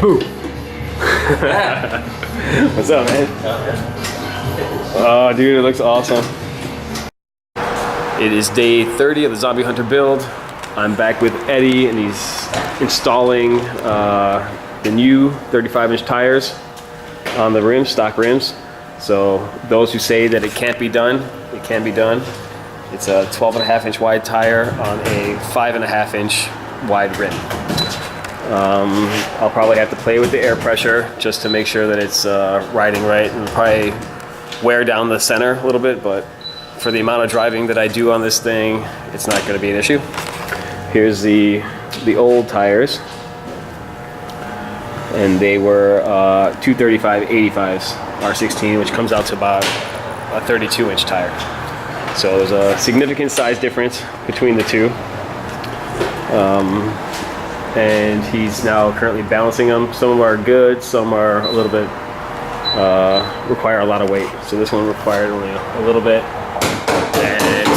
Boo! What's up, man? Oh, dude, it looks awesome. It is day 30 of the Zombie Hunter build. I'm back with Eddie, and he's installing the new 35-inch tires on the rims, stock rims. So those who say that it can't be done, it can be done. It's a 12.5-inch wide tire on a 5.5-inch wide rim. I'll probably have to play with the air pressure just to make sure that it's riding right, and probably wear down the center a little bit, but for the amount of driving that I do on this thing, it's not going to be an issue. Here's the old tires, and they were 235/85s R16, which comes out to about a 32-inch tire. So there's a significant size difference between the two. And he's now currently balancing them. Some of them are good, some are a little bit, require a lot of weight. So this one required only a little bit, and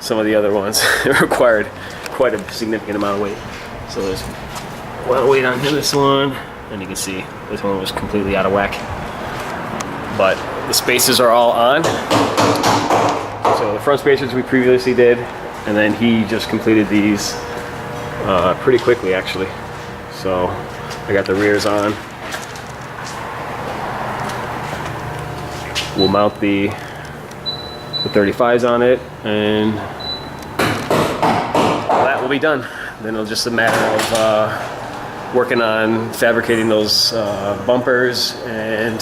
some of the other ones required quite a significant amount of weight. So there's a lot of weight on this one, and you can see this one was completely out of whack. But the spacers are all on. So the front spacers we previously did, and then he just completed these pretty quickly, actually. So I got the rears on. We'll mount the 35s on it, and that will be done. Then it'll just a matter of working on fabricating those bumpers and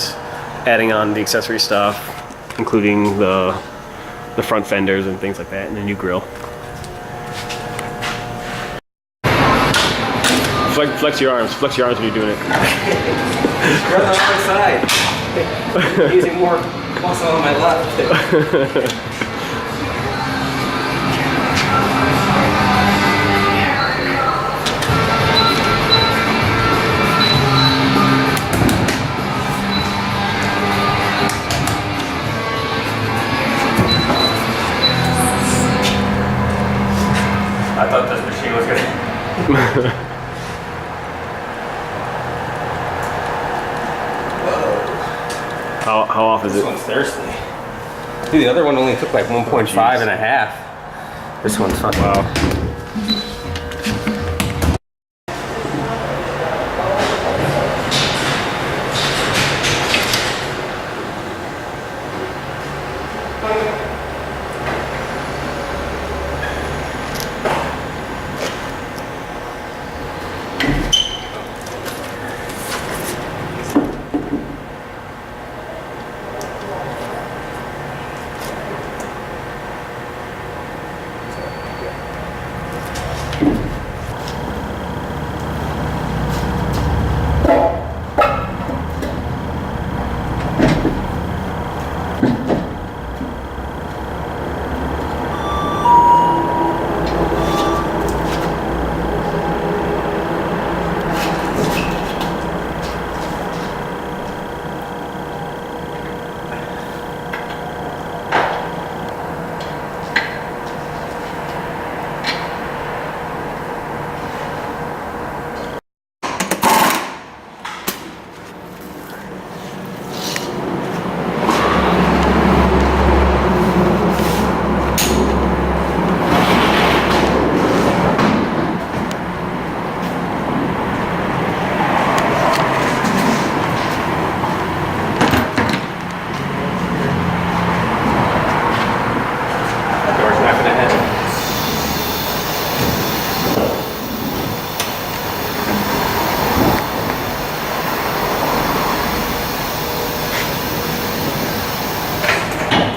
adding on the accessory stuff, including the front fenders and things like that, and a new grill. Flex your arms when you're doing it. You're on the wrong side. I'm using more muscle on my left. I thought this machine was gonna. How off is it? This one's thirsty. Dude, the other one only took like 1.5 and a half. This one's fucking. Wow.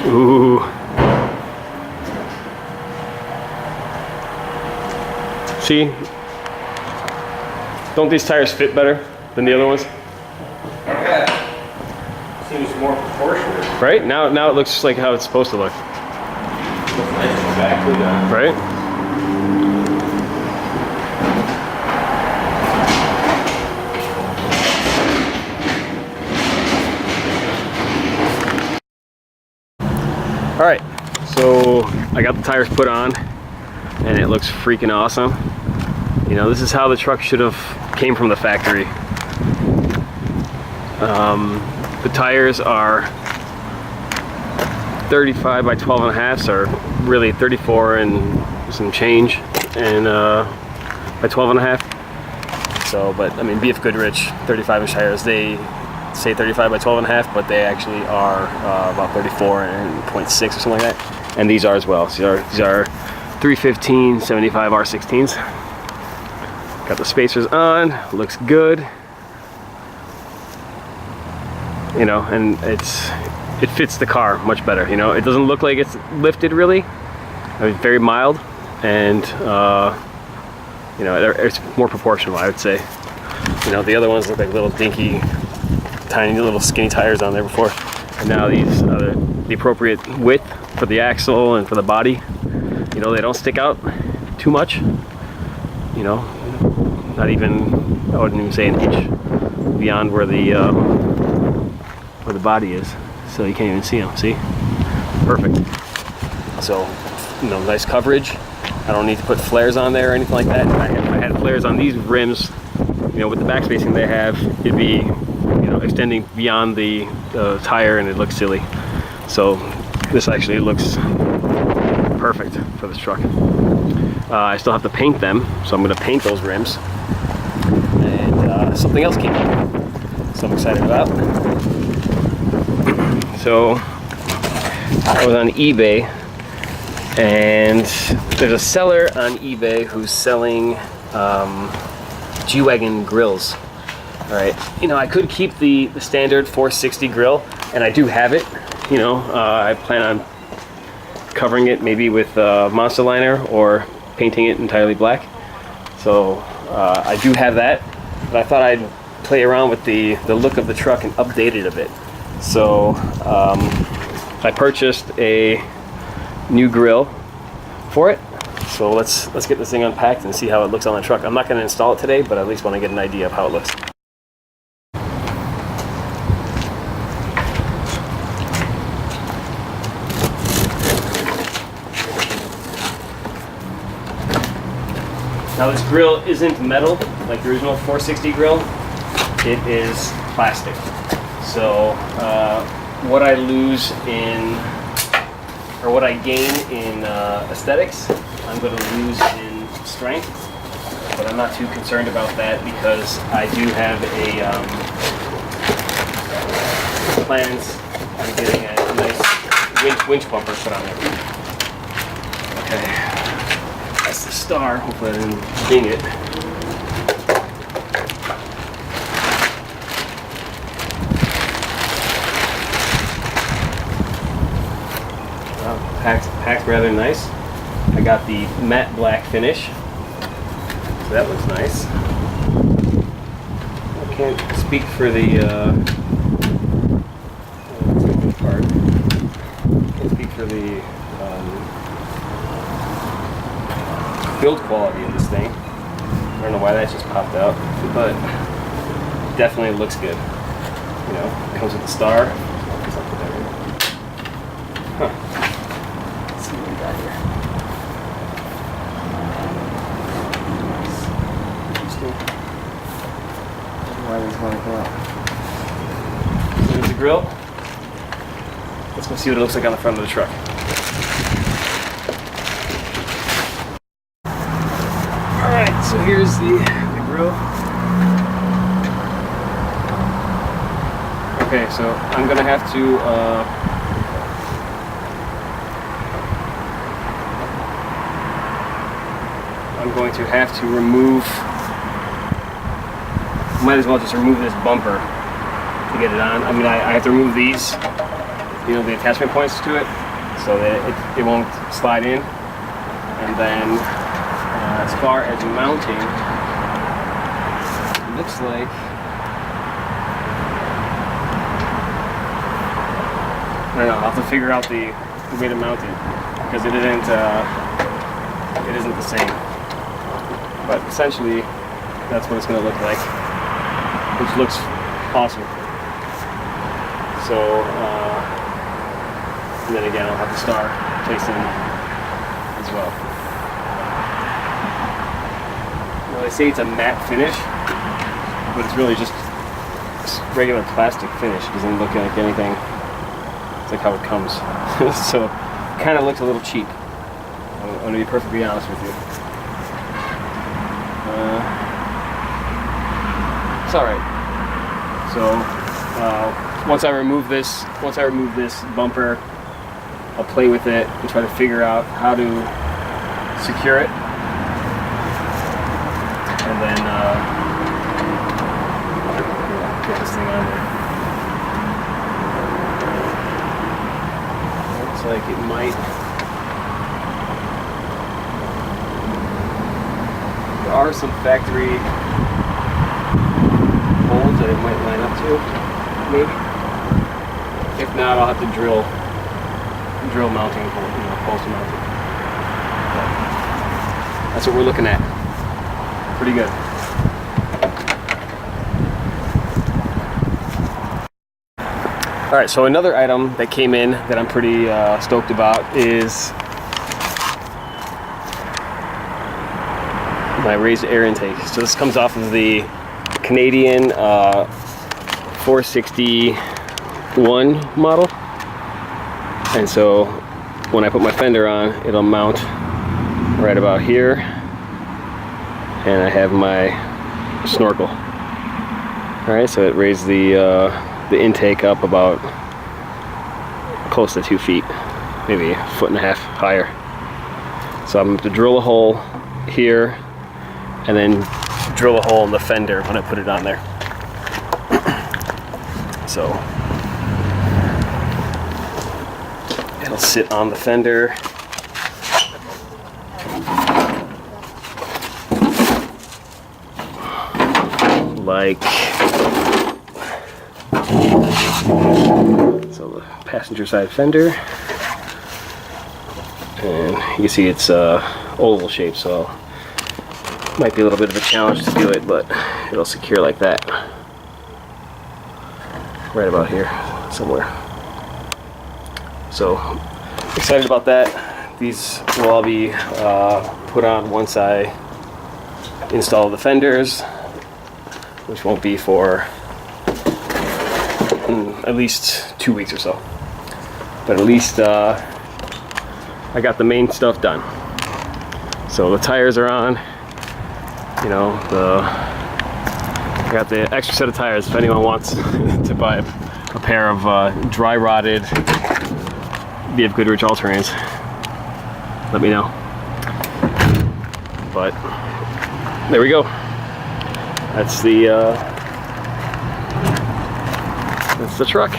Ooh. See? Don't these tires fit better than the other ones? Yeah. Seems more proportionate. Right? Now it looks like how it's supposed to look. Looks nice exactly done. Right? All right, so I got the tires put on, and it looks freaking awesome. You know, this is how the truck should have came from the factory. The tires are 35 by 12 and a half, so really 34 and some change, and by 12 and a half. So, but I mean, BF Goodrich 35-inch tires, they say 35 by 12 and a half, but they actually are about 34 and 0.6 or something like that. And these are as well. So these are 315 75 R16s. Got the spacers on, looks good. You know, and it fits the car much better. You know, it doesn't look like it's lifted really. I mean, very mild, and you know, it's more proportional, I would say. You know, the other ones look like little dinky, tiny little skinny tires on there before, and now these are the appropriate width for the axle and for the body. You know, they don't stick out too much. You know, not even, I wouldn't even say an inch beyond where the body is, so you can't even see them. See, perfect. So, you know, nice coverage. I don't need to put flares on there or anything like that. If I had flares on these rims, you know, with the back spacing they have, it'd be, you know, extending beyond the tire, and it looks silly. So this actually looks perfect for this truck. I still have to paint them, so I'm going to paint those rims. And something else came up, so I'm excited about. So I was on eBay, and there's a seller on eBay who's selling G-wagen grills. All right, you know, I could keep the standard 460 grill, and I do have it. You know, I plan on covering it maybe with Monster Liner or painting it entirely black. So I do have that, but I thought I'd play around with the look of the truck and update it a bit. So I purchased a new grill for it. So let's get this thing unpacked and see how it looks on the truck. I'm not going to install it today, but I at least want to get an idea of how it looks. Now this grill isn't metal like the original 460 grill. It is plastic. So what I lose in, or what I gain in aesthetics, I'm going to lose in strength. But I'm not too concerned about that because I do have plans on getting a nice winch bumper put on there. Okay, that's the star. Hopefully I didn't ding it. Packed rather nice. I got the matte black finish, so that looks nice. I can't speak for the part. Can't speak for the build quality of this thing. I don't know why that just popped out, but it definitely looks good. You know, it comes with the star. Huh. There's the grill. Let's go see what it looks like on the front of the truck. Alright, so here's the grill. Okay, so I'm gonna have to remove, might as well just remove this bumper to get it on. I mean, I have to remove these, you know, the attachment points to it, so that it won't slide in. And then as far as mounting, it looks like I don't know, I'll have to figure out the way to mount it, because it isn't the same. But essentially, that's what it's going to look like, which looks awesome. So, and then again, I'll have the star placed in as well. they say it's a matte finish, but it's really just regular plastic finish. It doesn't look like anything. It's like how it comes. So kind of looks a little cheap. I'm going to be perfectly honest with you. It's all right. So once I remove this bumper, I'll play with it and try to figure out how to secure it, and then get this thing on there. Looks like it might. There are some factory holes that it might line up to, maybe. If not, I'll have to drill mounting, post mounting. But that's what we're looking at. Pretty good. All right, so another item that came in that I'm pretty stoked about is my raised air intake. So this comes off of the Canadian 461 model. And so when I put my fender on, it'll mount right about here. And I have my snorkel. All right, so it raised the intake up about close to 2 feet, maybe a foot and a half higher. So I'm going to drill a hole here and then drill a hole in the fender when I put it on there. So it'll sit on the fender. Like so, the passenger side fender, and you can see it's oval shape, so might be a little bit of a challenge to do it, but it'll secure like that, right about here somewhere. So excited about that. These will all be put on once I install the fenders, which won't be for at least 2 weeks or so. But at least I got the main stuff done. So the tires are on. You know, I got the extra set of tires if anyone wants to buy a pair of dry rotted BF Goodrich all-terrains. Let me know. But there we go. That's the truck.